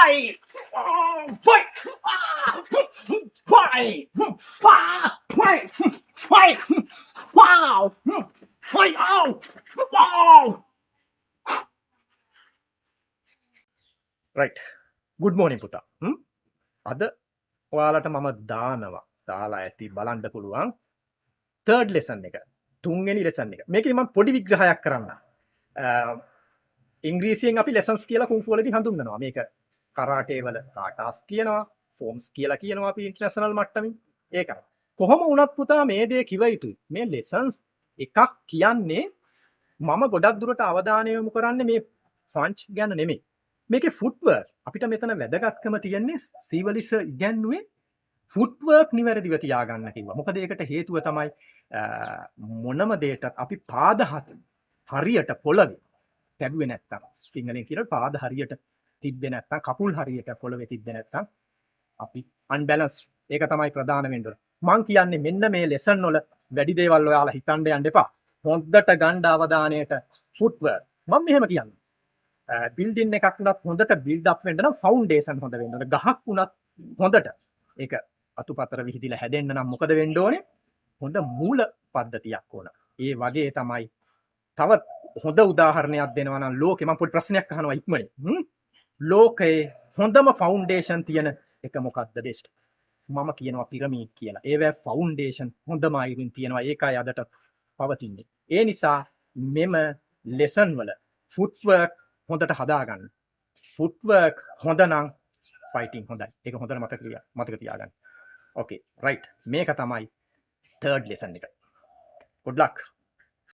fight, fight, fight, fight, fight, wow, fight, wow. Right. Good morning පුතා. අද ඔයාලට මම දාලා ඇති බලන්න පුළුවන් third lesson එක. තුන්වෙනි lesson එක. මේකේ මම පොඩි විග්‍රහයක් කරන්න. ඉංග්‍රීසියෙන් අපි lessons කියලා කුන්ෆු වලදී හඳුන්වනවා. මේක කරාටේ වල කාටාස් කියනවා, forms කියලා කියනවා අපි ඉන්ටර්නැෂනල් මට්ටමින්. ඒකයි. කොහොම වුණත් පුතා මේ දේ කිව යුතුයි. මේ lessons එකක් කියන්නේ මම ගොඩක් දුරට අවධානය යොමු කරන්නේ මේ punch ගැන නෙමෙයි. මේකේ footwork අපිට මෙතන වැදගත්කම තියෙන්නේ සීවලිස ඉගැන්නුවේ footwork නිවැරදිව තියාගන්න කිව්වා. මොකද ඒකට හේතුව තමයි මොනම දෙයකටත් අපි පාද හරියට පොළවේ තැබුවේ නැත්තම්, සිංහලෙන් කියන පාද හරියට තිබ්බේ නැත්තම්, කකුල් හරියට පොළවේ තිබ්බේ නැත්තම් අපි unbalanced. ඒක තමයි ප්‍රධාන වෙන්නේ. මං කියන්නේ මෙන්න මේ lesson වල වැඩි දේවල් ඔයාලා හිතන්න යන්න එපා. හොඳට ගන්න අවධානයට footwork. මම මෙහෙම කියන්නේ. බිල්ඩින් එකක් වුණත් හොඳට බිල්ඩ් අප් වෙන්න නම් ෆවුන්ඩේෂන් හොඳ වෙන්න ඕනේ. ගහක් වුණත් හොඳට ඒක අතුපතර විහිදිලා හැදෙන්න නම් මොකද වෙන්න ඕනේ? හොඳ මූල පද්ධතියක් ඕන. ඒ වගේ තමයි තවත් හොඳ උදාහරණයක් දෙනවා නම් ලෝකේ මම පොඩි ප්‍රශ්නයක් අහනවා ඉක්මනින්. ලෝකයේ හොඳම ෆවුන්ඩේෂන් තියෙන එක මොකක්ද බෙස්ට්? මම කියනවා පිරමීඩ් කියලා. ඒවැ ෆවුන්ඩේෂන් හොඳම අයිරින් තියෙනවා. ඒකයි අදට පවතින්නේ. ඒ නිසා මෙම ලෙසන් වල ෆුට්වර්ක් හොඳට හදාගන්න. ෆුට්වර්ක් හොඳ නම් ෆයිටිං හොඳයි. ඒක හොඳට මතක තියාගන්න. ඕකේ රයිට්. මේක තමයි third lesson එක. good luck.